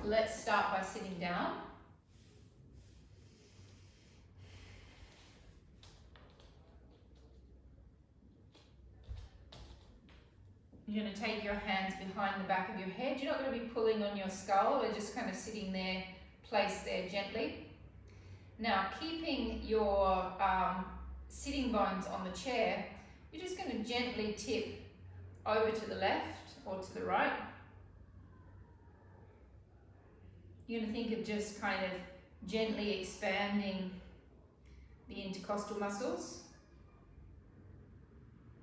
let's start by sitting down. You're going to take your hands behind the back of your head. You're not going to be pulling on your skull. They're just kind of sitting there, placed there gently. Now, keeping your sitting bones on the chair, you're just going to gently tip over to the left or to the right. You're going to think of just kind of gently expanding the intercostal muscles.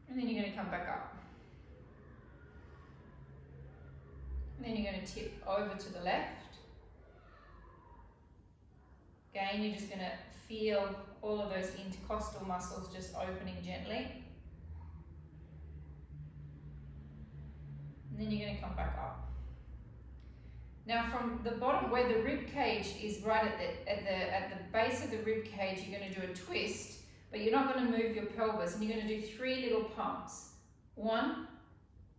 And then you're going to come back up. And then you're going to tip over to the left. Again, you're just going to feel all of those intercostal muscles just opening gently. And then you're going to come back up. Now from the bottom where the rib cage is right at the base of the rib cage, you're going to do a twist, but you're not going to move your pelvis, and you're going to do 3 little pumps. 1,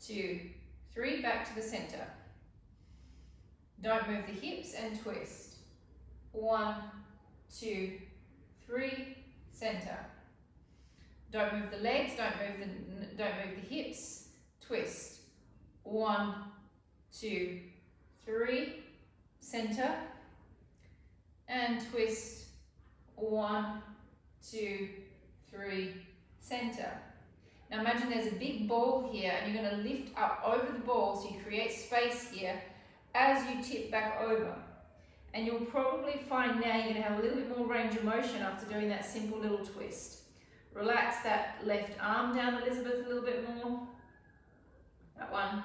2, 3, back to the center. Don't move the hips and twist. 1, 2, 3, center. Don't move the legs, don't move the hips, twist. 1, 2, 3, center, and twist. 1, 2, 3, center. Now imagine there's a big ball here, and you're going to lift up over the ball so you create space here as you tip back over. And you'll probably find now you're going to have a little bit more range of motion after doing that simple little twist. Relax that left arm down, Elizabeth, a little bit more. That one.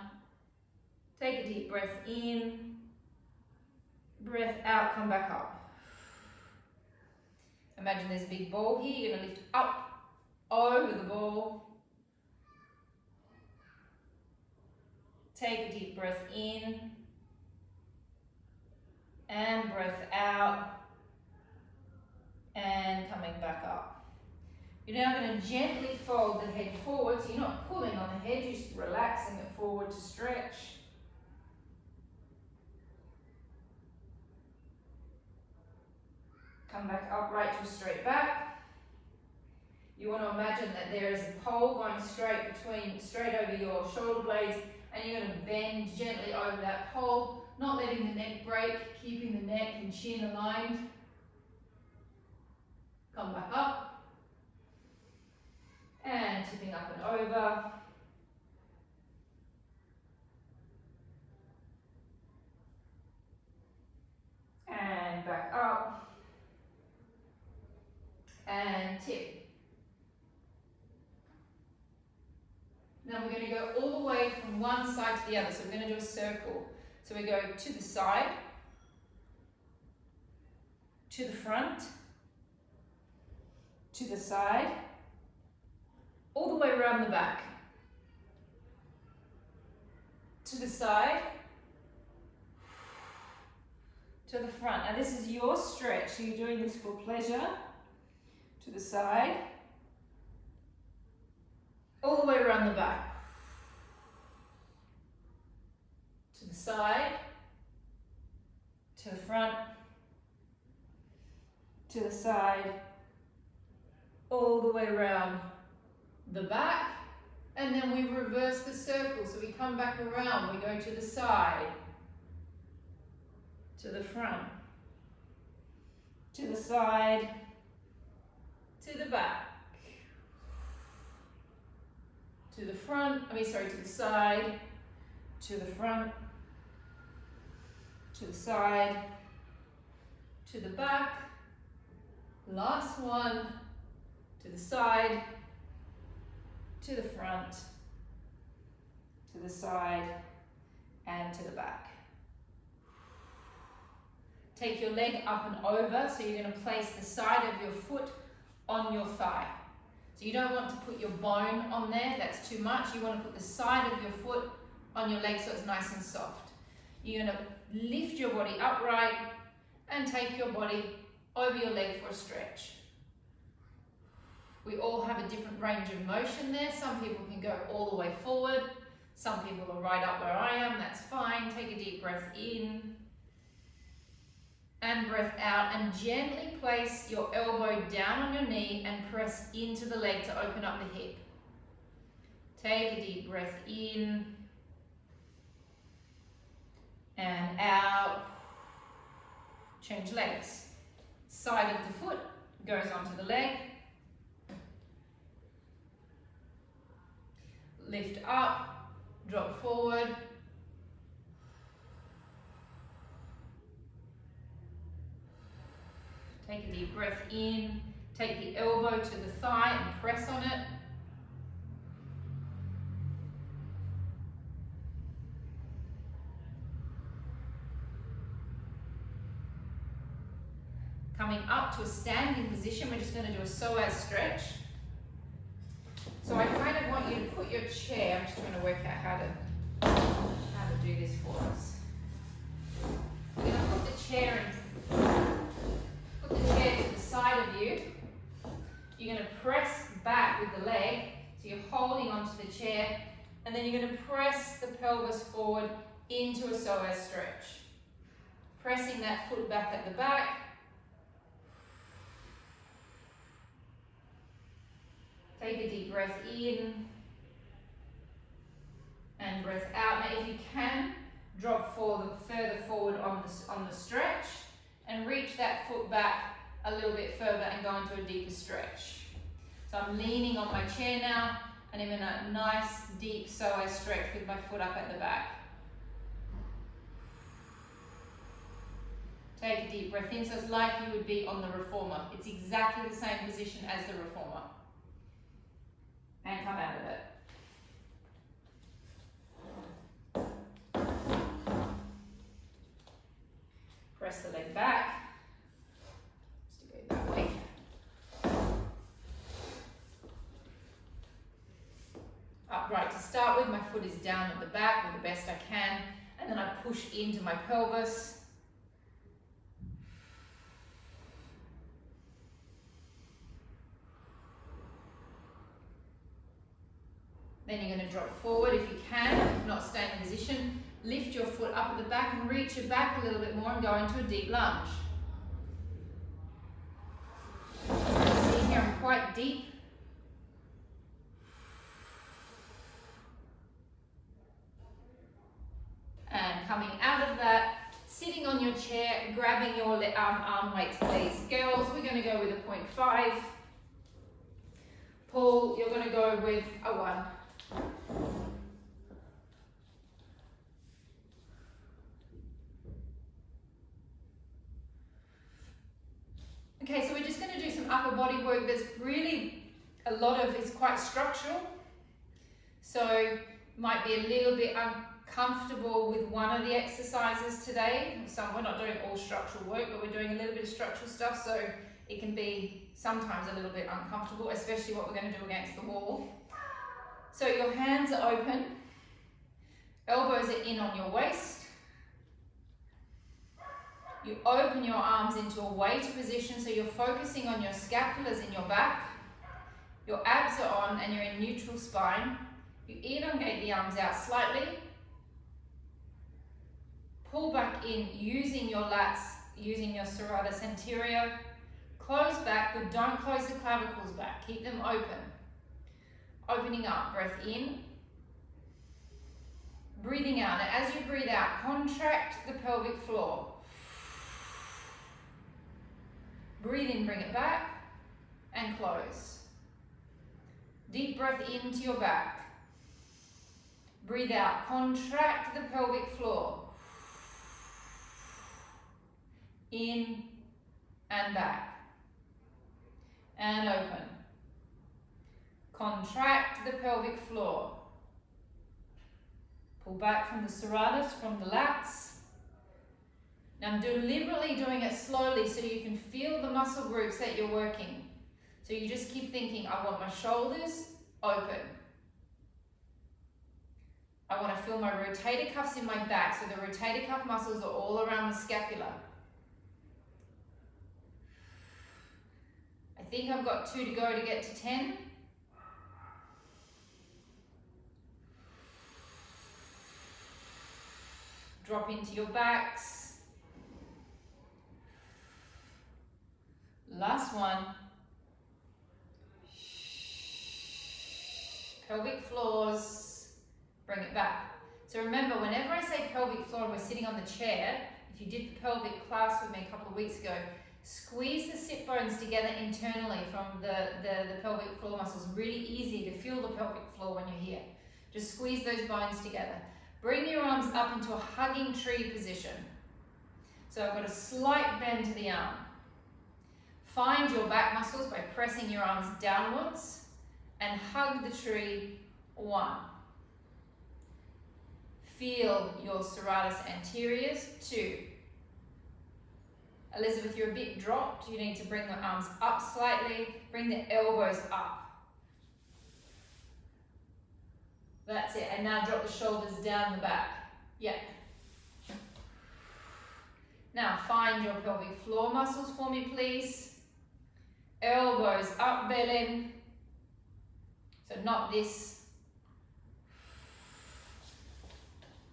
Take a deep breath in, breath out, come back up. Imagine there's a big ball here, you're going to lift up over the ball. Take a deep breath in and breath out and coming back up. You're now going to gently fold the head forward, so you're not pulling on the head, you're just relaxing it forward to stretch. Come back upright to a straight back. You want to imagine that there is a pole going straight over your shoulder blades, and you're going to bend gently over that pole, not letting the neck break, keeping the neck and chin aligned. Come back up. And tipping up and over. And back up. And tip. Now we're going to go all the way from one side to the other. So we're going to do a circle. So we go to the side, to the front, to the side, all the way around the back, to the side, to the front. Now this is your stretch, so you're doing this for pleasure. To the side, all the way around the back, to the side, to the front, to the side, all the way around the back, and then we reverse the circle. So we come back around, we go to the side, to the front, to the side, to the back, to the front, to the side, to the front, to the side, to the back, last one, to the side, to the front, to the side, and to the back. Take your leg up and over, so you're going to place the side of your foot on your thigh. So you don't want to put your bone on there, that's too much. You want to put the side of your foot on your leg so it's nice and soft. You're going to lift your body upright and take your body over your leg for a stretch. We all have a different range of motion there. Some people can go all the way forward. Some people are right up where I am, that's fine. Take a deep breath in and breath out, and gently place your elbow down on your knee and press into the leg to open up the hip. Take a deep breath in and out. Change legs. Side of the foot goes onto the leg. Lift up, drop forward. Take a deep breath in. Take the elbow to the thigh and press on it. Coming up to a standing position, we're just going to do a psoas stretch. So I kind of want you to put your chair, I'm just trying to work out how to do this for us. We're going to put the chair to the side of you. You're going to press back with the leg, so you're holding onto the chair, and then you're going to press the pelvis forward into a psoas stretch. Pressing that foot back at the back. Take a deep breath in and breath out. Now if you can, drop further forward on the stretch and reach that foot back a little bit further and go into a deeper stretch. So I'm leaning on my chair now and I'm in a nice deep psoas stretch with my foot up at the back. Take a deep breath in, so it's like you would be on the reformer. It's exactly the same position as the reformer. And come out of it. Press the leg back. Just to go that way. Upright to start with, my foot is down at the back with the best I can, and then I push into my pelvis. Then you're going to drop forward if you can, if not stay in position. Lift your foot up at the back and reach it back a little bit more and go into a deep lunge. See here, I'm quite deep. And coming out of that, sitting on your chair, grabbing your arm weights, please. Girls, we're going to go with a 0.5. Paul, you're going to go with a 1. Okay, so we're just going to do some upper body work that's really, a lot of it's quite structural. So might be a little bit uncomfortable with one of the exercises today. So we're not doing all structural work, but we're doing a little bit of structural stuff. So it can be sometimes a little bit uncomfortable, especially what we're going to do against the wall. So your hands are open, elbows are in on your waist. You open your arms into a weighted position, so you're focusing on your scapulars in your back. Your abs are on and you're in neutral spine. You elongate the arms out slightly. Pull back in using your lats, using your serratus anterior. Close back, but don't close the clavicles back. Keep them open. Opening up, breath in. Breathing out. Now, as you breathe out, contract the pelvic floor. Breathe in, bring it back, and close. Deep breath into your back. Breathe out, contract the pelvic floor. In and back. And open. Contract the pelvic floor. Pull back from the serratus, from the lats. Now I'm deliberately doing it slowly so you can feel the muscle groups that you're working. So you just keep thinking, I want my shoulders open. I want to feel my rotator cuffs in my back, so the rotator cuff muscles are all around the scapula. I think I've got 2 to go to get to 10. Drop into your backs. Last one. Pelvic floors, bring it back. So remember, whenever I say pelvic floor and we're sitting on the chair, if you did the pelvic class with me a couple of weeks ago, squeeze the sit bones together internally from the pelvic floor muscles. Really easy to feel the pelvic floor when you're here. Just squeeze those bones together. Bring your arms up into a hugging tree position. So I've got a slight bend to the arm. Find your back muscles by pressing your arms downwards and hug the tree. 1. Feel your serratus anteriors. 2. Elizabeth, you're a bit dropped. You need to bring the arms up slightly. Bring the elbows up. That's it. And now drop the shoulders down the back. Yeah. Now find your pelvic floor muscles for me, please. Elbows up, belly. So not this.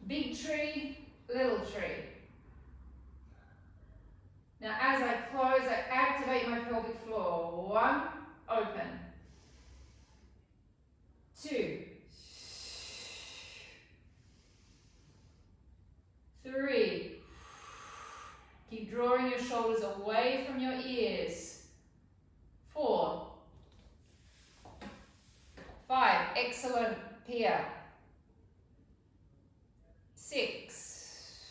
Big tree, little tree. Now as I close, I activate my pelvic floor. 1, open. 2. 3. Keep drawing your shoulders away from your ears. 4. 5. Excellent, Pia. 6.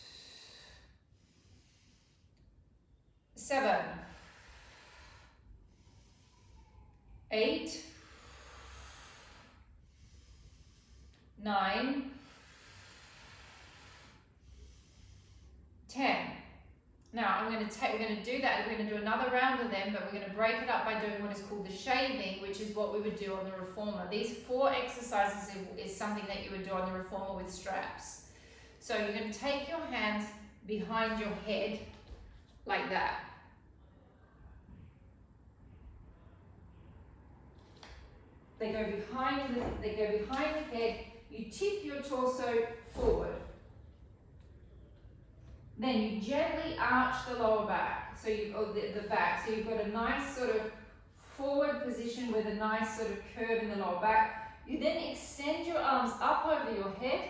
7. 8. 9. 10. Now we're going to do that. We're going to do another round of them, but we're going to break it up by doing what is called the shaving, which is what we would do on the reformer. These 4 exercises is something that you would do on the reformer with straps. So you're going to take your hands behind your head like that. They go behind the head. You tip your torso forward. Then you gently arch the lower back, so the back. So you've got a nice sort of forward position with a nice sort of curve in the lower back. You then extend your arms up over your head,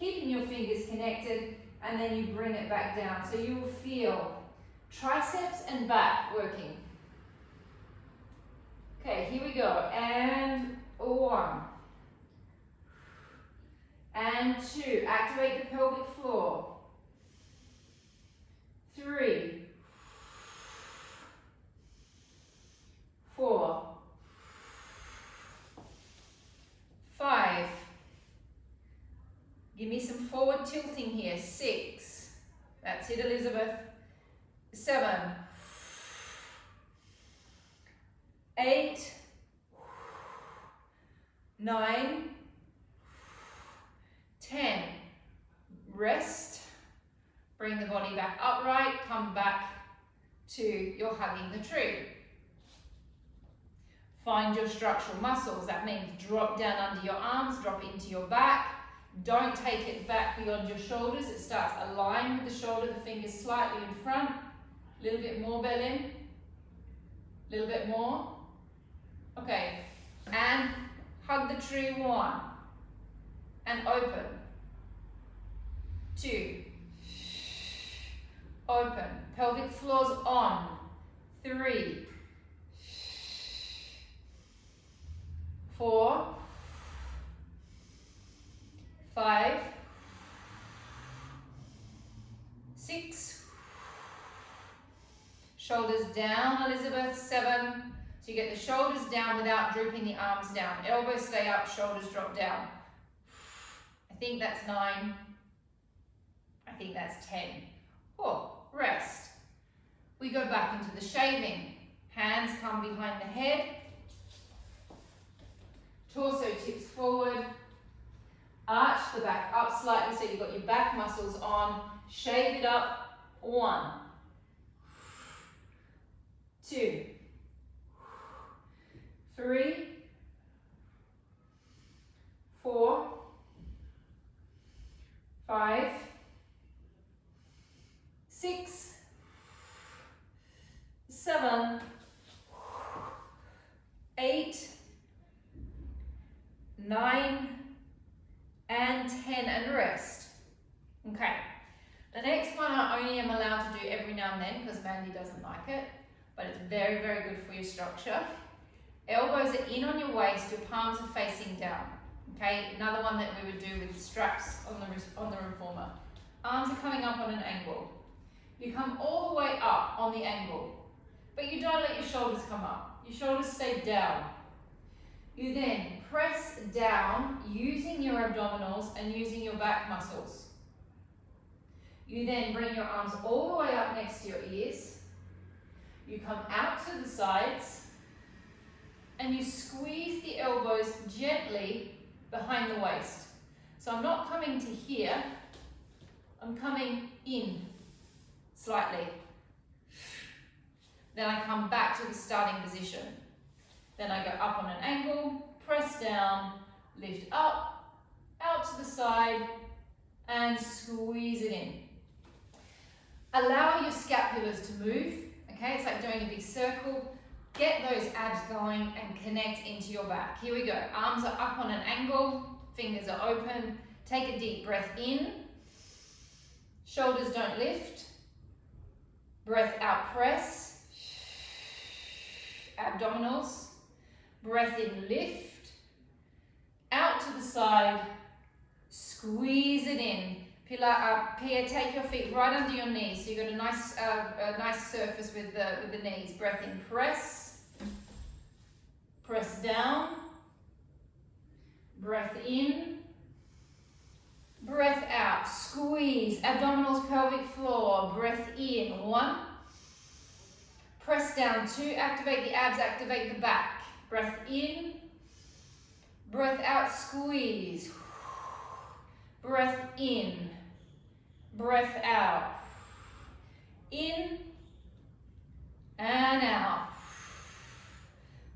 keeping your fingers connected, and then you bring it back down. So you will feel triceps and back working. Okay, here we go. And 1. And 2. Activate the pelvic floor. 3. 4. 5. Give me some forward tilting here. 6. That's it, Elizabeth. 7. 8. 9. 10. Rest. Bring the body back upright. Come back to your hugging the tree. Find your structural muscles. That means drop down under your arms, drop into your back. Don't take it back beyond your shoulders. It starts aligned with the shoulder, the fingers slightly in front. A little bit more belly. A little bit more. Okay. And hug the tree. 1. And open. 2. Open. Pelvic floors on. 3. 4. 5. 6. Shoulders down, Elizabeth. 7. So you get the shoulders down without drooping the arms down. Elbows stay up, shoulders drop down. I think that's 9. I think that's 10. Oh, rest. We go back into the shaving. Hands come behind the head. Torso tips forward. Arch the back up slightly so you've got your back muscles on. Shave it up. 1. 2. 3. 4. 5. 6. 7. and 10 and rest. Okay, the next one I only am allowed to do every now and then because Mandy doesn't like it, but it's very, very good for your structure. Elbows are in on your waist, your palms are facing down. Okay, another one that we would do with straps on the reformer. Arms are coming up on an angle. You come all the way up on the angle, but you don't let your shoulders come up. Your shoulders stay down. You then press down using your abdominals and using your back muscles. You then bring your arms all the way up next to your ears. You come out to the sides and you squeeze the elbows gently behind the waist. So I'm not coming to here, I'm coming in slightly. Then I come back to the starting position. Then I go up on an angle, press down, lift up, out to the side, and squeeze it in. Allow your scapulars to move, okay? It's like doing a big circle. Get those abs going and connect into your back. Here we go. Arms are up on an angle, fingers are open. Take a deep breath in. Shoulders don't lift. Breath out, press. Abdominals. Breath in, lift. Out to the side. Squeeze it in. Pia, take your feet right under your knees. So you've got a nice surface with the knees. Breath in, press. Press down. Breath in. Breath out. Squeeze. Abdominals, pelvic floor. Breath in. 1. Press down. 2. Activate the abs. Activate the back. Breath in. Breath out. Squeeze. Breath in. Breath out. In and out.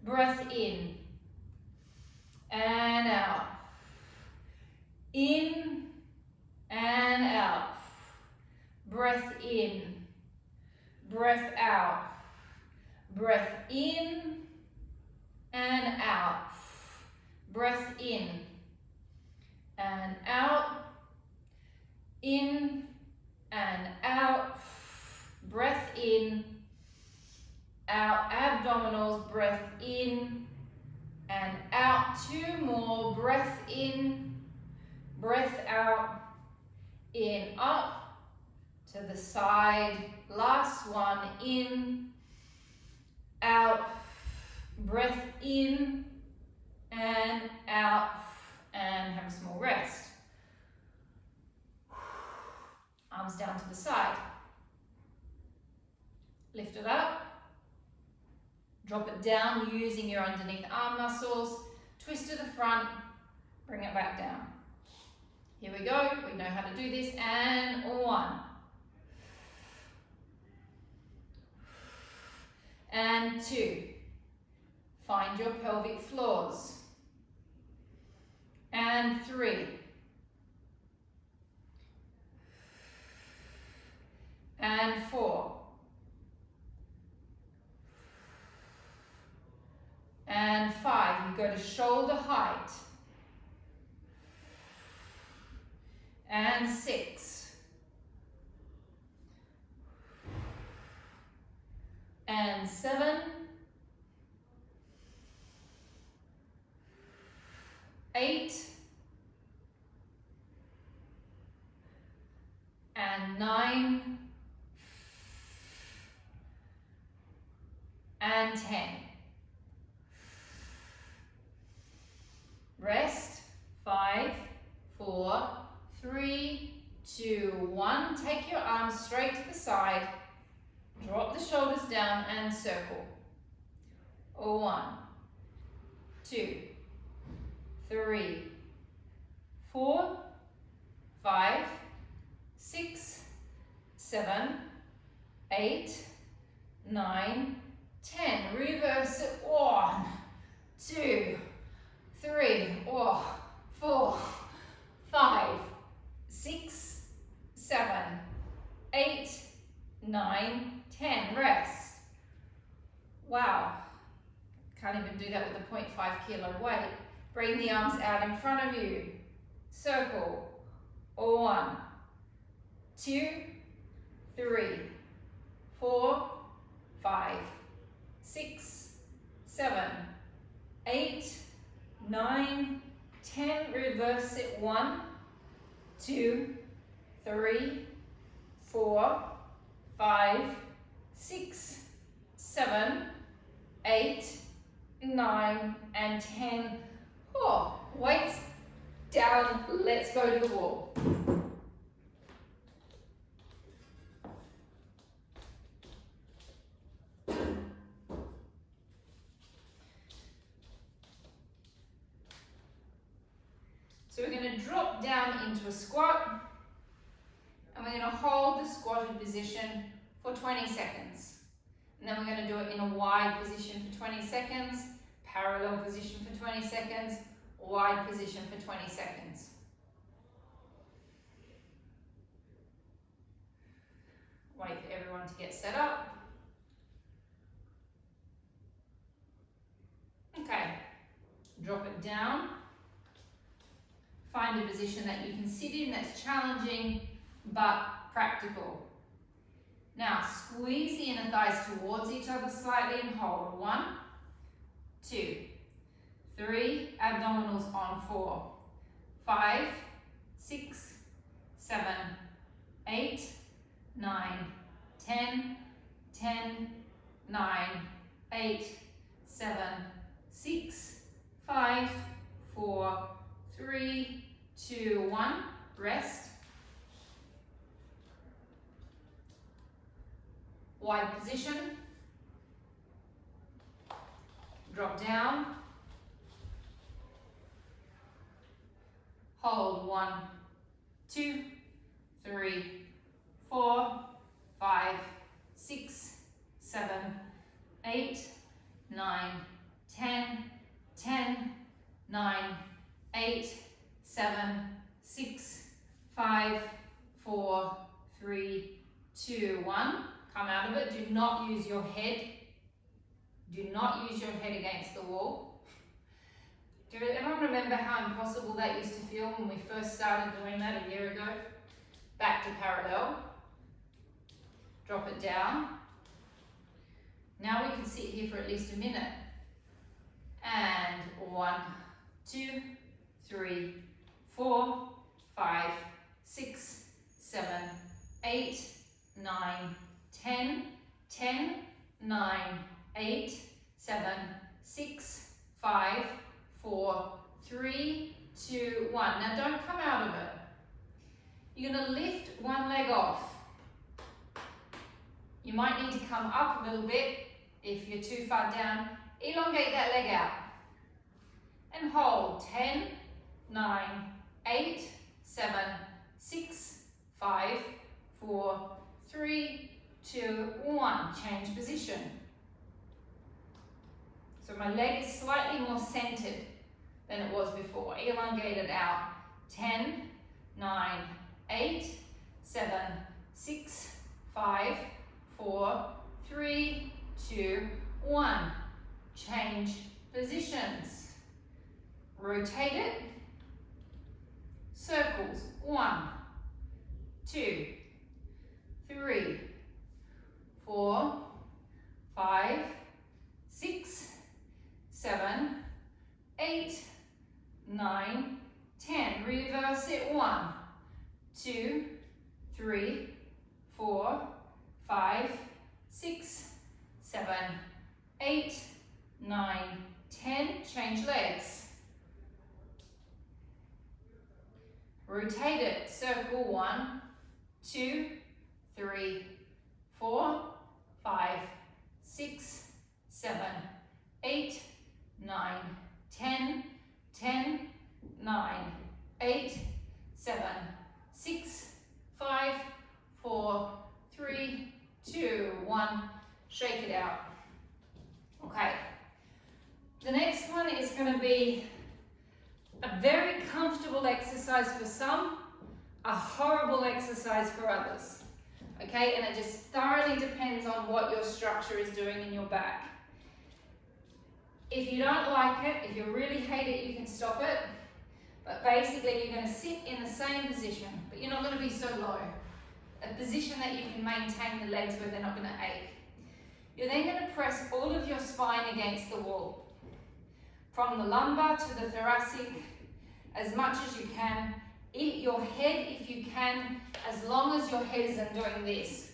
Breath in and out. In and out. Breath in. Breath out. Breath in and out. Breath in and out. In and out. Breath in. Out. Abdominals. Breath in and out. 2 more. Breath in. Breath out. In. Up. To the side. Last one. In. Out. Breath in and out. And have a small rest. Arms down to the side. Lift it up. Drop it down using your underneath arm muscles. Twist to the front. Bring it back down. Here we go. We know how to do this. And 1. And 2. Find your pelvic floors. And 3. And 4. And 5. You go to shoulder height. And 6. And 7. 8. And 9. And 10. Rest. 5, 4, 3, 2, 1. Take your arms straight to the side. Drop the shoulders down and circle. 1, 2, 3, 4, 5, 6, 7, 8, 9, 10. Reverse it. 1, 2, 3, 4, 5, 6, 7, 8, 9, 10. Rest. Wow. Can't even do that with a 0.5 kilo weight. Bring the arms out in front of you. circle. 1, 2, 3, 4, 5, 6, 7, 8, 9, 10. Reverse it. 1, 2, 3, 4, 5, 6, 7, 8, 9, and 10. Oh, weights down. Let's go to the wall. So we're going to drop down into a squat, and we're going to hold the squatted position for 20 seconds. And then we're going to do it in a wide position for 20 seconds, parallel position for 20 seconds, wide position for 20 seconds. Wait for everyone to get set up. Okay, drop it down. Find a position that you can sit in that's challenging but practical. Now squeeze the inner thighs towards each other slightly and hold. 1, 2, 3, abdominals on. 4, 5, 6, 7, 8, 9, 10, 10, 9, 8, 7, 6, 5, 4, 3, 2, 1. Rest. Wide position. Drop down. Hold. 1, 2, 3, 4, 5, 6, 7, 8, 9, 10, 10, 9, 8, 7, 6, 5, 4, 3, 2, 1. Come out of it. Do not use your head. Do not use your head against the wall. Do everyone remember how impossible that used to feel when we first started doing that a year ago? Back to parallel. Drop it down. Now we can sit here for at least a minute. And 1, 2, 3, 4, 5, 6, 7, 8, 9, 10, 10, 9, 8, 7, 6, 5, 4, 3, 2, 1. Now don't come out of it. You're going to lift one leg off. You might need to come up a little bit if you're too far down. Elongate that leg out. And hold. 10, 9, 8, 7, 6, 5, 4, 3, 2, 1. Change position. So my leg is slightly more centered than it was before. Elongate it out. 10, 9, 8, 7, 6, 5, 4, 3, 2, 1. Change positions. Rotate it. Circles. 1, 2, 3, 4, 5, 6, 7, 8, 9, 10. Reverse it. 1, 2, 3, 4, 5, 6, 7, 8, 9, 10. Change legs. Rotate it. Circle. 1, 2, 3, 4, 5, 6, 7, 8, 9, 10, 10, 9, 8, 7, 6, 5, 4, 3, 2, 1. Shake it out. Okay. The next one is going to be a very comfortable exercise for some, a horrible exercise for others. Okay, and it just thoroughly depends on what your structure is doing in your back. If you don't like it, if you really hate it, you can stop it. But basically you're going to sit in the same position, but you're not going to be so low. A position that you can maintain the legs where they're not going to ache. You're then going to press all of your spine against the wall. From the lumbar to the thoracic, as much as you can. Eat your head if you can, as long as your head isn't doing this.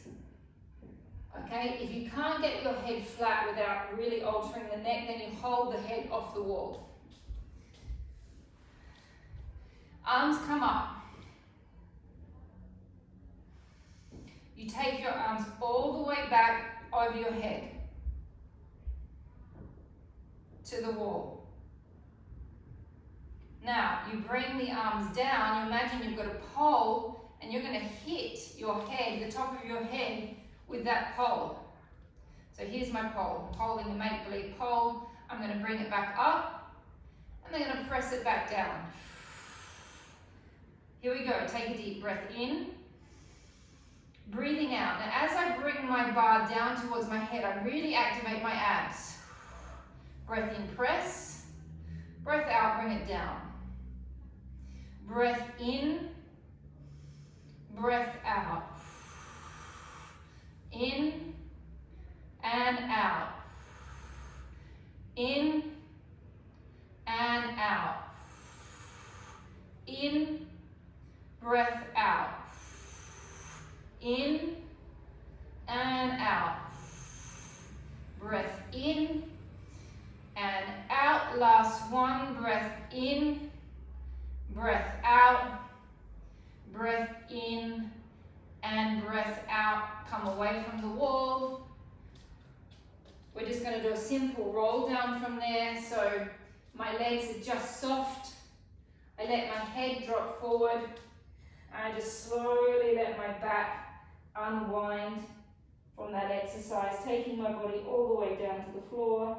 Okay, if you can't get your head flat without really altering the neck, then you hold the head off the wall. Arms come up. You take your arms all the way back over your head to the wall. Now, you bring the arms down. You imagine you've got a pole and you're going to hit your head, the top of your head, with that pole. So here's my pole. I'm holding a make-believe pole. I'm going to bring it back up and then going to press it back down. Here we go. Take a deep breath in. Breathing out. Now, as I bring my bar down towards my head, I really activate my abs. Breath in, press. Breath out, bring it down. Breath in, breath out. In and out. In and out. In, breath out. In and out. Breath in and out. Last one. Breath in, breath out. Breath in and breath out. Come away from the wall. We're just going to do a simple roll down from there. So my legs are just soft. I let my head drop forward. And I just slowly let my back unwind from that exercise, taking my body all the way down to the floor.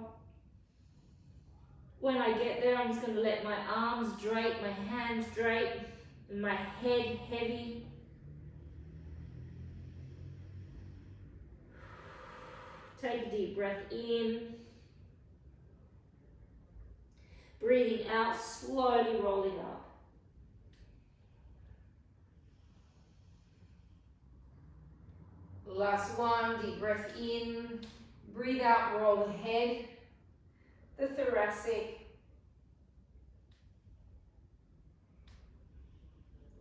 When I get there, I'm just going to let my arms drape, my hands drape, and my head heavy. Take a deep breath in. Breathing out, slowly rolling up. Last one, deep breath in. Breathe out, roll the head, the thoracic.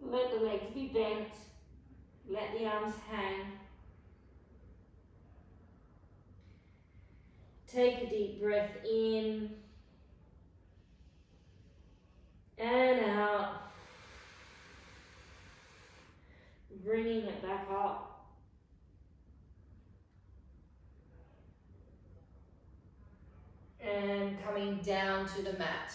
Let the legs be bent. Let the arms hang. Take a deep breath in and out. Bringing it back up. And coming down to the mat.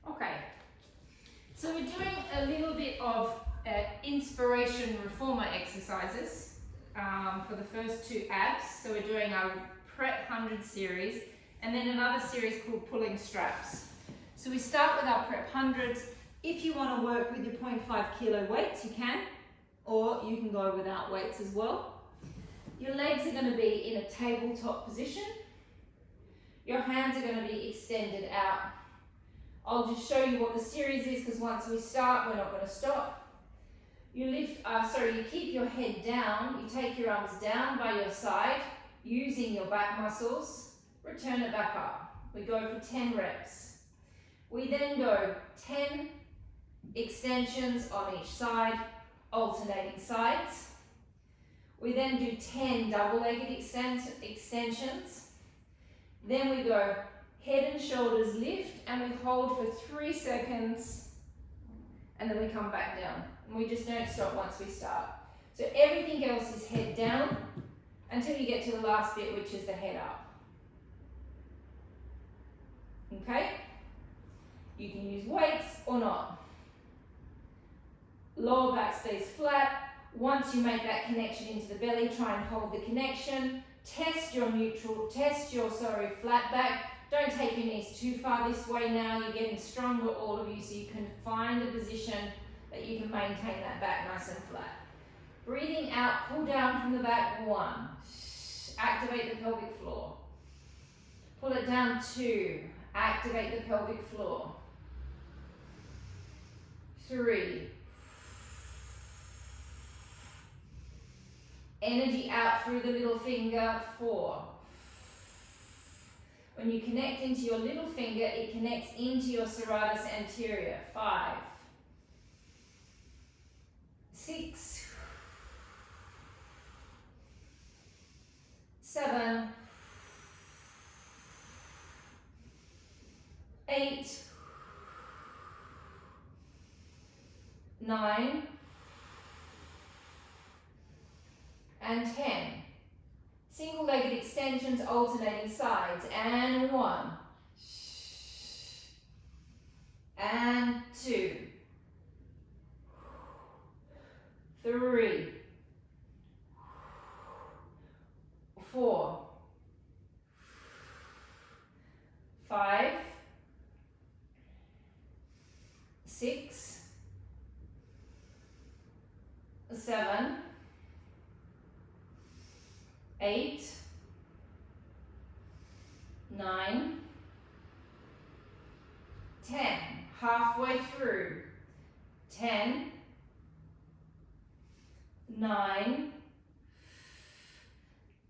Okay, so we're doing a little bit of inspiration reformer exercises. For the first two abs. So we're doing our Prep 100 series and then another series called pulling straps. So we start with our Prep 100s. If you want to work with your 0.5 kilo weights, you can, or you can go without weights as well. Your legs are going to be in a tabletop position. Your hands are going to be extended out. I'll just show you what the series is because once we start, we're not going to stop. You you keep your head down, you take your arms down by your side, using your back muscles, return it back up. We go for 10 reps. We then go 10 extensions on each side, alternating sides. We then do 10 double-legged extensions. Then we go head and shoulders lift, and we hold for 3 seconds, and then we come back down. And we just don't stop once we start. So everything else is head down until you get to the last bit, which is the head up. Okay? You can use weights or not. Lower back stays flat. Once you make that connection into the belly, try and hold the connection. Test your flat back. Don't take your knees too far this way now. You're getting stronger, all of you, so you can find a position that you can maintain that back nice and flat. Breathing out, pull down from the back, 1. Activate the pelvic floor. Pull it down, 2. Activate the pelvic floor. 3. Energy out through the little finger, 4. When you connect into your little finger, it connects into your serratus anterior, 5. 6. 7. 8. 9. And 10. Single-legged extensions alternating sides. And 1. And 2. 3. 4. 5. 6. 7. 8. 9. 10. Halfway through. 10. 9.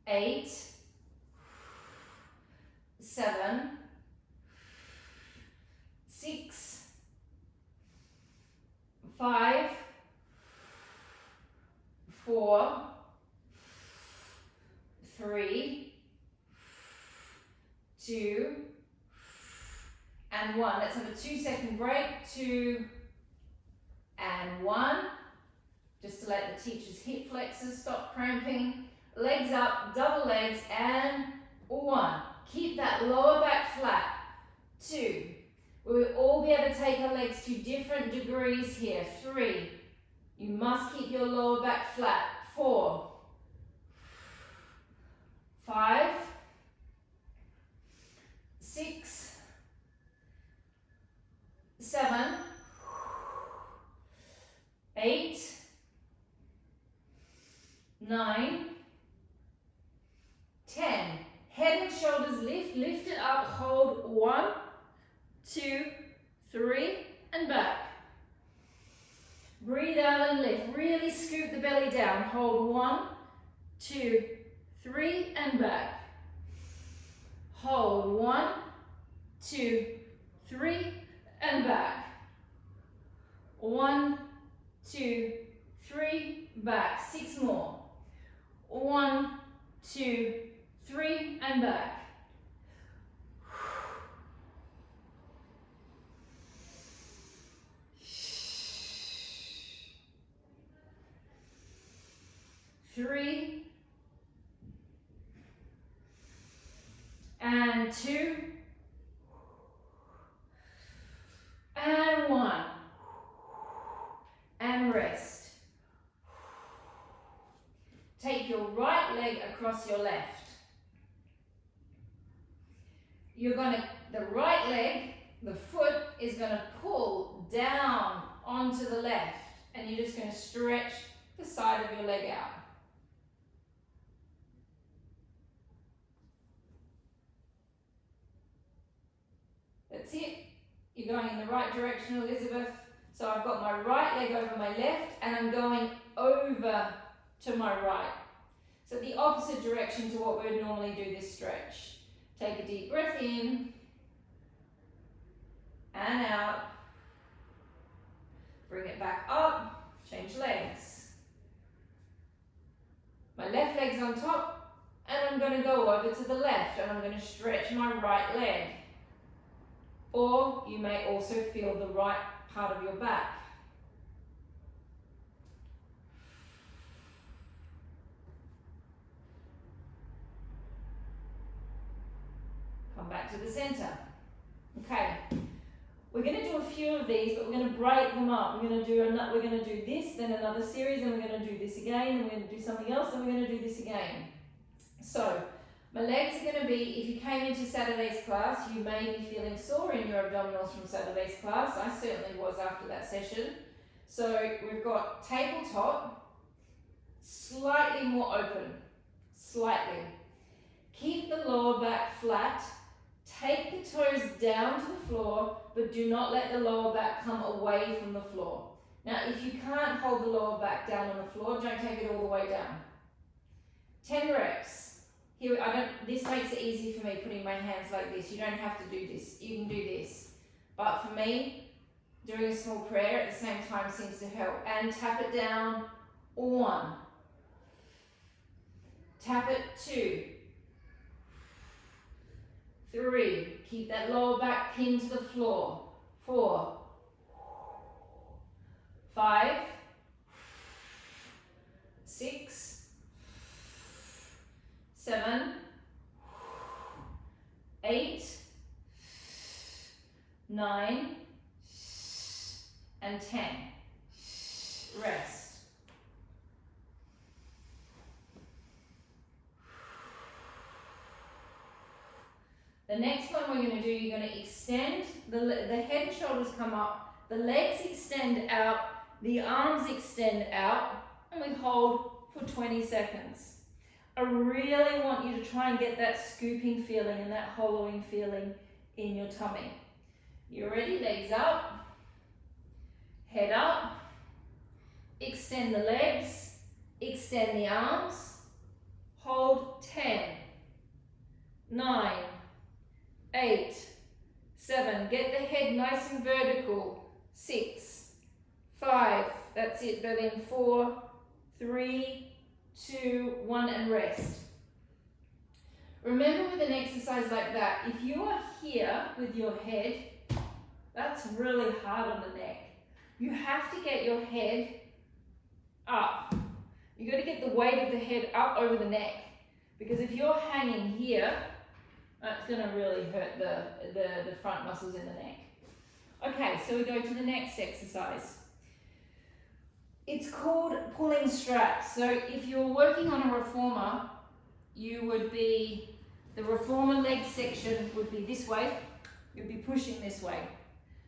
8. 7. 6. 5. 4. 3. 2. And 1. Let's have a 2-second break. 2 and 1. Just to let the teacher's hip flexors stop cramping. Legs up, double legs, and 1. Keep that lower back flat. 2. We will all be able to take our legs to different degrees here. 3. You must keep your lower back flat. 4. 5. 6. 7. 8. 9. 10. Head and shoulders lift, lift it up, hold 1, 2, 3, and back. Breathe out and lift. Really scoop the belly down. Hold 1, 2, 3, and back. Hold 1, 2, 3, and back. 1, 2, 3, back. 6 more. 1, 2, 3, and back. Three, and 2, and 1, and rest. Take your right leg across your left. The right leg, the foot is going to pull down onto the left, and you're just going to stretch the side of your leg out. That's it. You're going in the right direction, Elizabeth. So I've got my right leg over my left, and I'm going over to my right. So the opposite direction to what we would normally do this stretch. Take a deep breath in and out. Bring it back up, change legs. My left leg's on top, and I'm going to go over to the left, and I'm going to stretch my right leg. Or you may also feel the right part of your back. Come back to the center. Okay. We're going to do a few of these, but we're going to break them up. We're going to do this, then another series, then we're going to do this again, then we're going to do something else, then we're going to do this again. So, My legs are going to be, if you came into Saturday's class, you may be feeling sore in your abdominals from Saturday's class. I certainly was after that session. So we've got tabletop, slightly more open, slightly. Keep the lower back flat. Take the toes down to the floor, but do not let the lower back come away from the floor. Now, if you can't hold the lower back down on the floor, don't take it all the way down. 10 reps. Here, this makes it easy for me putting my hands like this. You don't have to do this. You can do this. But for me, doing a small prayer at the same time seems to help. And tap it down. 1. Tap it. 2. 3. Keep that lower back pinned to the floor. 4. 5. 6. 7, 8, 9, and 10. Rest. The next one we're going to do, you're going to extend, the head and shoulders come up, the legs extend out, the arms extend out, and we hold for 20 seconds. I really want you to try and get that scooping feeling and that hollowing feeling in your tummy. You ready? Legs up, head up, extend the legs, extend the arms, hold 10, 9, 8, 7, get the head nice and vertical, 6, 5, that's it, Berlin, 4, 3, 2, 1, and rest. Remember with an exercise like that, if you are here with your head, that's really hard on the neck. You have to get your head up. You got to get the weight of the head up over the neck, because if you're hanging here, that's going to really hurt the front muscles in the neck. Okay, so we go to the next exercise. It's called pulling straps. So if you're working on a reformer, you would be, the reformer leg section would be this way, you'd be pushing this way.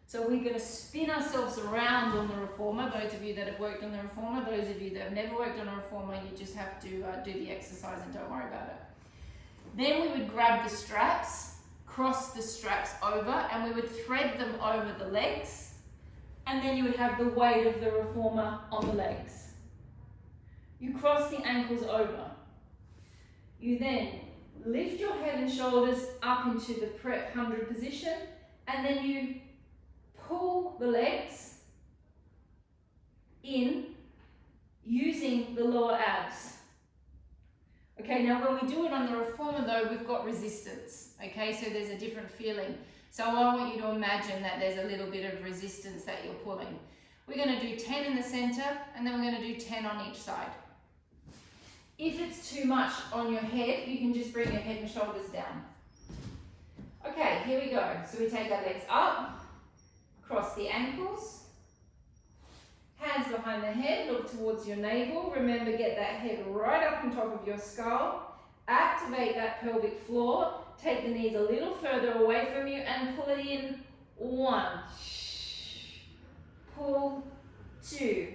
So we're going to spin ourselves around on the reformer. Those of you that have worked on the reformer, those of you that have never worked on a reformer, you just have to do the exercise and don't worry about it. Then we would grab the straps, cross the straps over, and we would thread them over the legs. And then you would have the weight of the reformer on the legs. You cross the ankles over. You then lift your head and shoulders up into the prep 100 position, and then you pull the legs in using the lower abs. Okay, now when we do it on the reformer though, we've got resistance. Okay, so there's a different feeling. So I want you to imagine that there's a little bit of resistance that you're pulling. We're going to do 10 in the center, and then we're going to do 10 on each side. If it's too much on your head, you can just bring your head and shoulders down. Okay, here we go. So we take our legs up, cross the ankles, hands behind the head, look towards your navel. Remember, get that head right up on top of your skull. Activate that pelvic floor. Take the knees a little further away from you and pull it in. 1. Pull. 2.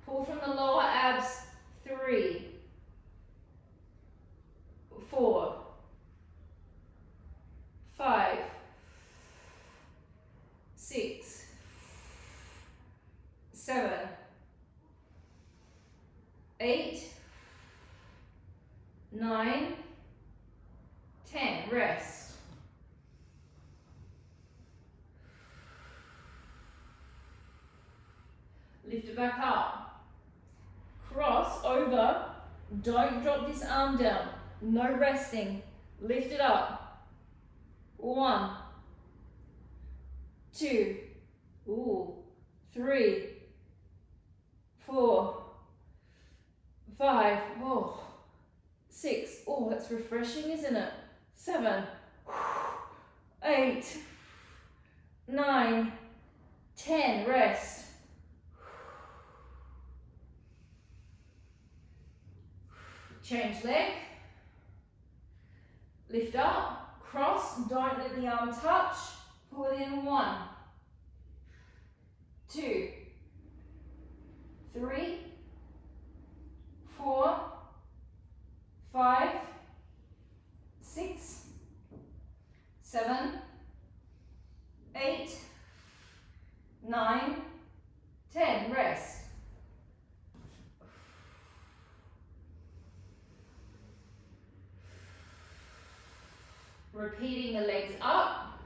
Pull from the lower abs. 3. 4. 5. 6. 7. 8. 9. 10. Rest. Lift it back up. Cross over. Don't drop this arm down. No resting. Lift it up. 1. 2. 3. 4. 5. 6. Oh, that's refreshing, isn't it? 7. 8. 9. 10. Rest. Change leg. Lift up, cross, don't let the arm touch. Pull it in. 1, 2, 3, 4, 5, 6, 7, 8, 9, 10. Rest. Repeating the legs up,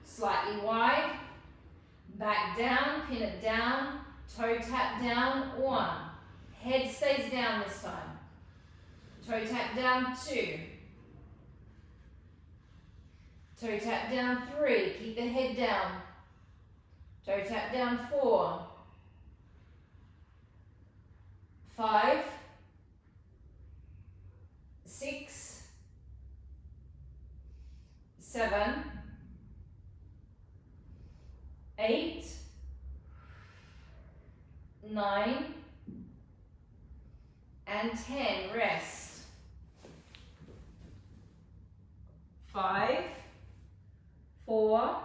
slightly wide, back down, pin it down, toe tap down. 1. Head stays down this time. Toe tap down. 2. Toe tap down. 3. Keep the head down. Toe tap down. 4. 5. 6. 7. 8. 9. And 10. Rest. 5, 4,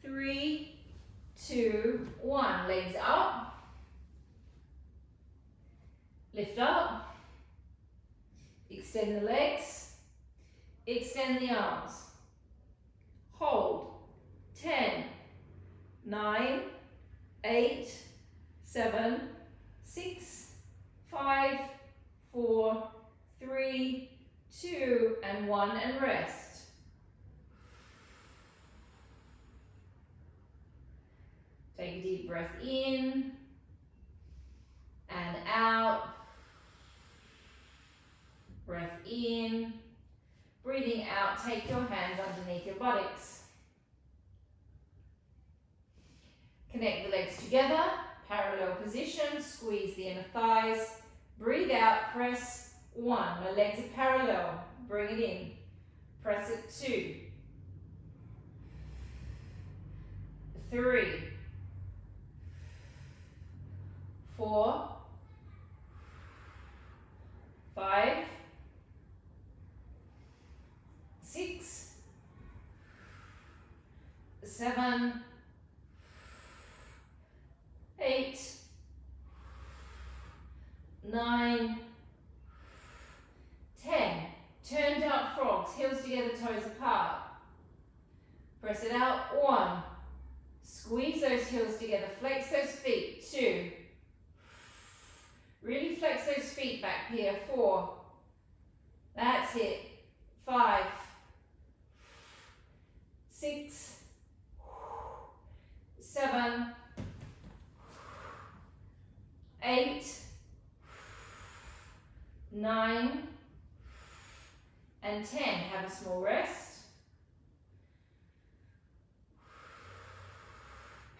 3, 2, 1. Legs up. Lift up. Extend the legs. Extend the arms. Hold. 10, 9, 8, 7, 6, 5, 4, 3, 2, and 1, and rest. Take a deep breath in and out. Breath in. Breathing out, take your hands underneath your buttocks. Connect the legs together, parallel position, squeeze the inner thighs. Breathe out, press. 1. My legs are parallel. Bring it in. Press it. 2. 3. 4. 5. 6. 7. 8. 9. 10. Turned out frogs, heels together, toes apart. Press it out. 1. Squeeze those heels together, flex those feet. 2. Really flex those feet back here. 4. That's it. 5. 6. 7. 8. 9. And 10. Have a small rest.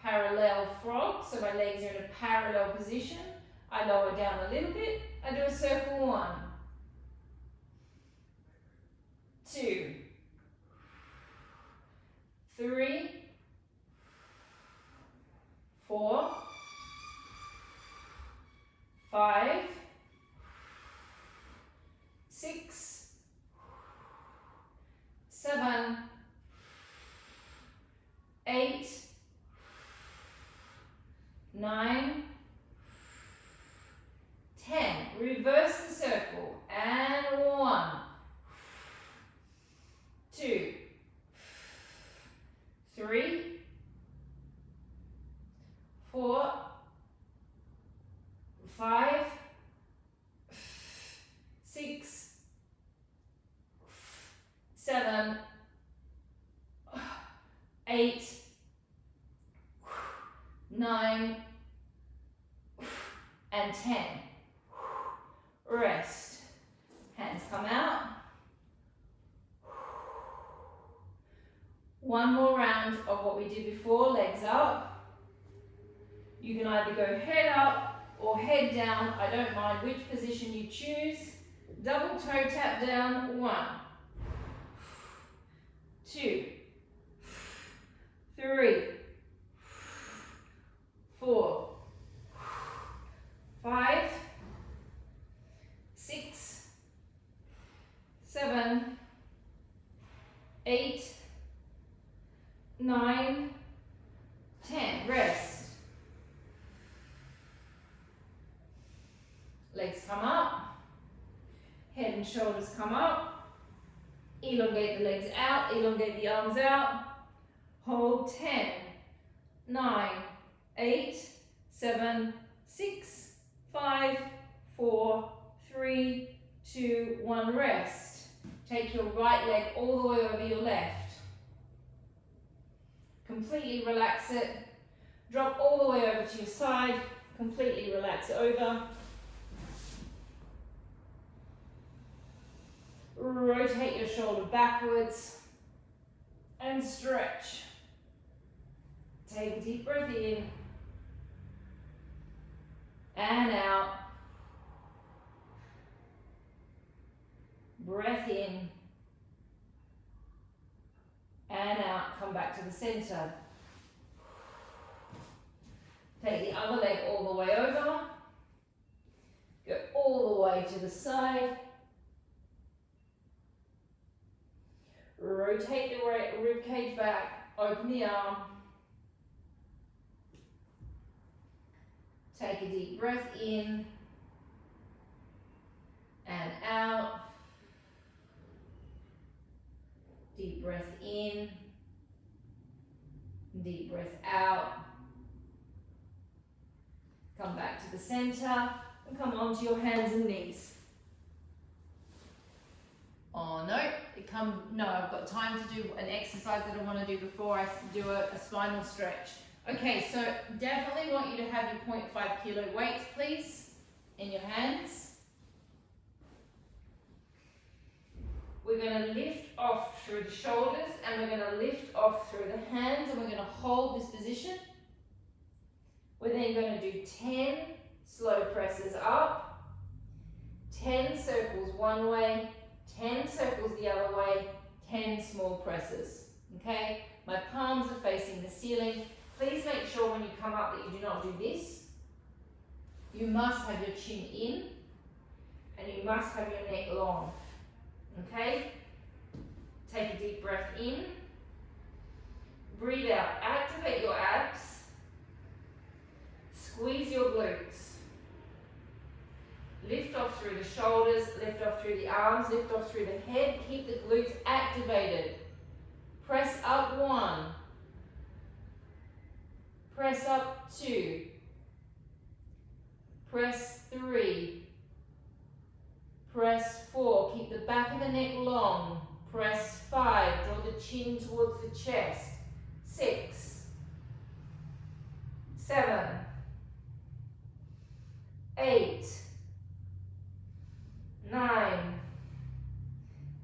Parallel frog, so my legs are in a parallel position. I lower down a little bit. I do a circle. 1, 2, 3, 4, 5, 6, 7, 8, 9, 10. Reverse the circle. And 1, 2, 3, 4, 5, 6, 7, 8, 9, and 10. Rest. Hands come out. One more round of what we did before, legs up. You can either go head up or head down. I don't mind which position you choose. Double toe tap down. 1, 2, 3, 4, 5, 6, 7, Legs come up, head and shoulders come up, elongate the legs out, elongate the arms out, hold 10, 9, 8, 7, 6, 5, 4, 3, 2, 1, rest. Take your right leg all the way over your left. Completely relax it. Drop all the way over to your side. Completely relax over. Rotate your shoulder backwards and stretch. Take a deep breath in and out. Breath in and out. Come back to the center. Take the other leg all the way over. Go all the way to the side. Rotate the rib cage back. Open the arm. Take a deep breath in and out. Deep breath in. Deep breath out. Come back to the center and come onto your hands and knees. Oh no, I've got time to do an exercise that I want to do before I do a spinal stretch. Okay, so definitely want you to have your 0.5 kilo weights, please, in your hands. We're going to lift off through the shoulders and we're going to lift off through the hands and we're going to hold this position. We're then going to do 10 slow presses up, 10 circles one way, 10 circles the other way, 10 small presses. Okay, my palms are facing the ceiling. Please make sure when you come up that you do not do this. You must have your chin in and you must have your neck long. Okay, take a deep breath in, breathe out, activate your abs, squeeze your glutes, lift off through the shoulders, lift off through the arms, lift off through the head, keep the glutes activated, press up 1, press up 2, press 3, press 4, keep the back of the neck long, press 5, draw the chin towards the chest, 6, 7, 8, 9,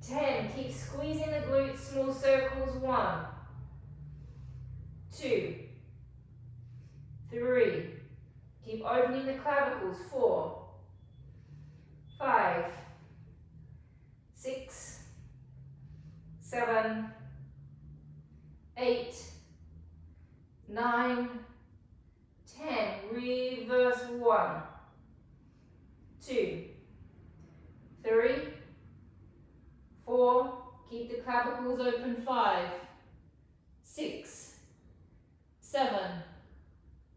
10, keep squeezing the glutes, small circles, 1, 2, 3, keep opening the clavicles, 4, 5, 6, 7, 8, 9, 10, reverse 1, 2, 3, 4, keep the clavicles open, 5, 6, 7,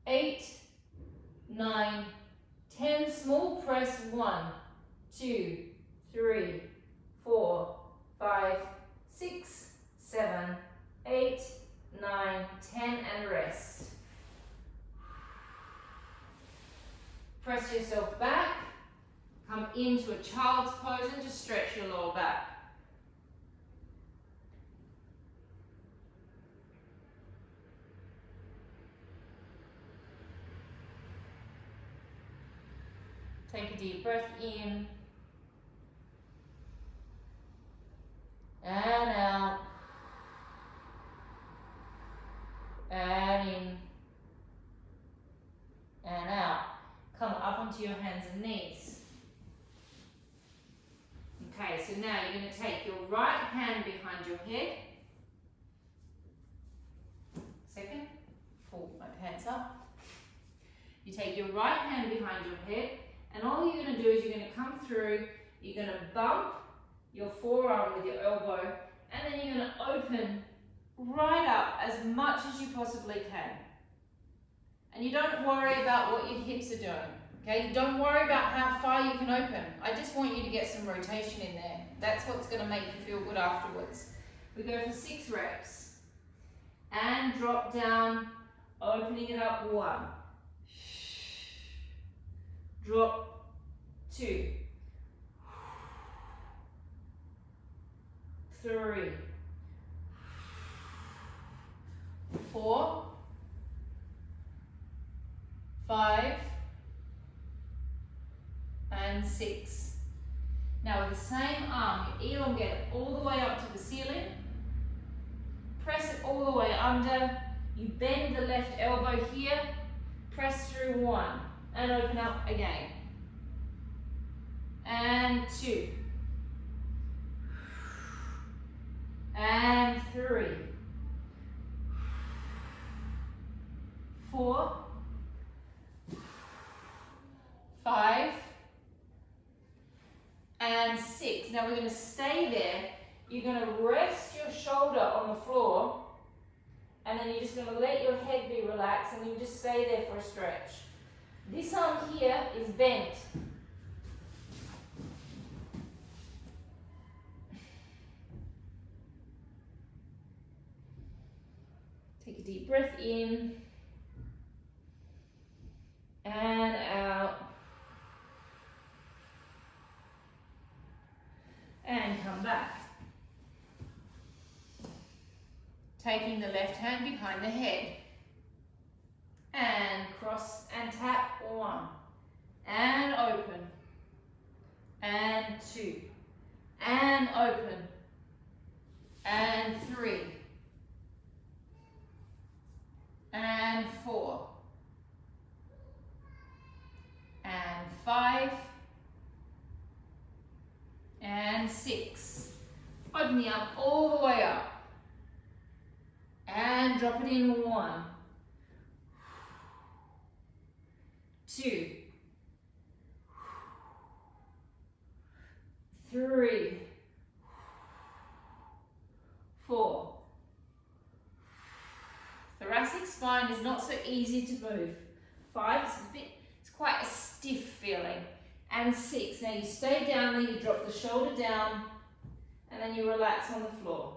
8, 9, 10, small press, 1, 2, 3, 4, 5, 6, 7, 8, 9, 10, and rest. Press yourself back, come into a child's pose and just stretch your lower back. Take a deep breath in and out and in and out. Come up onto your hands and knees. Okay, so now you're going to take your right hand behind your head. Second, pull my pants up. You take your right hand behind your head, and all you're going to do is you're going to come through, you're going to bump your forearm with your elbow, and then you're going to open right up as much as you possibly can. And you don't worry about what your hips are doing, Okay, don't worry about how far you can open. I just want you to get some rotation in there. That's what's going to make you feel good afterwards. We go for 6 reps. And drop down, opening it up, 1. Drop, 2. 3. 4. 5. And 6. Now with the same arm, you elongate it all the way up to the ceiling. Press it all the way under. You bend the left elbow here. Press through 1 and open up again. And 2. And 3. 4. 5. And 6. Now we're going to stay there. You're going to rest your shoulder on the floor, and then you're just going to let your head be relaxed, and you just stay there for a stretch. This arm here is bent. Take a deep breath in and out. And come back. Taking the left hand behind the head. And cross and tap, 1. And open. And 2. And open. And 3. And 4. And 5. And 6. Open the arm all the way up. And drop it in, 1. 2. 3. 4. Thoracic spine is not so easy to move. 5, it's quite a stiff feeling. And 6. Now you stay down there, you drop the shoulder down, and then you relax on the floor.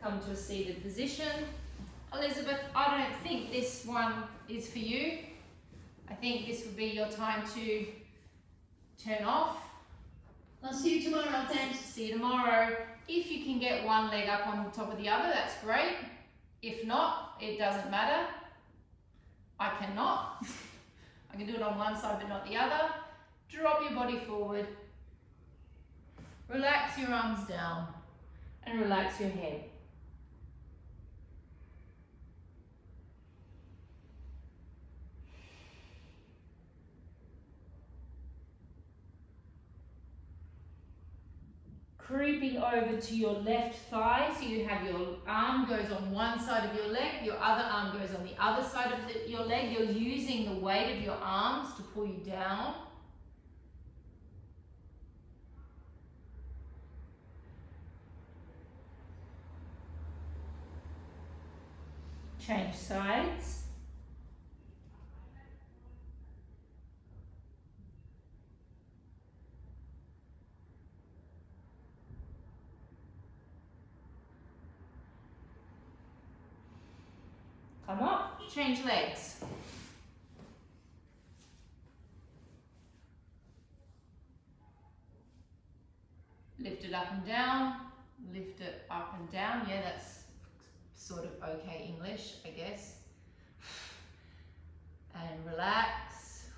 Come to a seated position. Elizabeth, I don't think this one is for you. I think this would be your time to turn off. I'll see you tomorrow, thanks. See you tomorrow. If you can get one leg up on top of the other, that's great. If not, it doesn't matter. I cannot. I can do it on one side but not the other. Drop your body forward. Relax your arms down and relax your head. Creeping over to your left thigh, so you have your arm goes on one side of your leg, your other arm goes on the other side of your leg. You're using the weight of your arms to pull you down. Change sides. Come up, change legs. Lift it up and down, lift it up and down. Yeah, that's sort of okay English, I guess. And relax.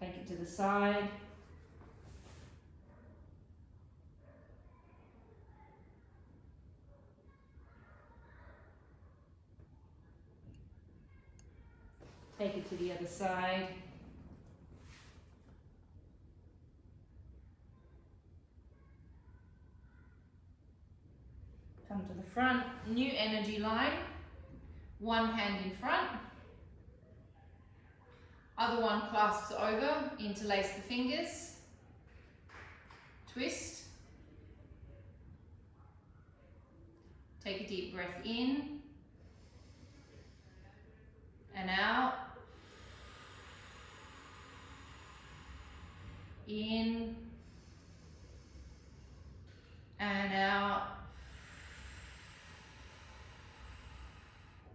Take it to the side. Take it to the other side. Come to the front, new energy line. One hand in front. Other one clasps over, interlace the fingers, twist. Take a deep breath in and out. In and out.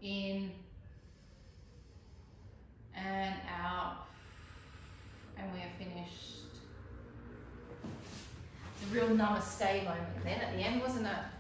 In and out. And we are finished. It's a real namaste moment then at the end, wasn't it?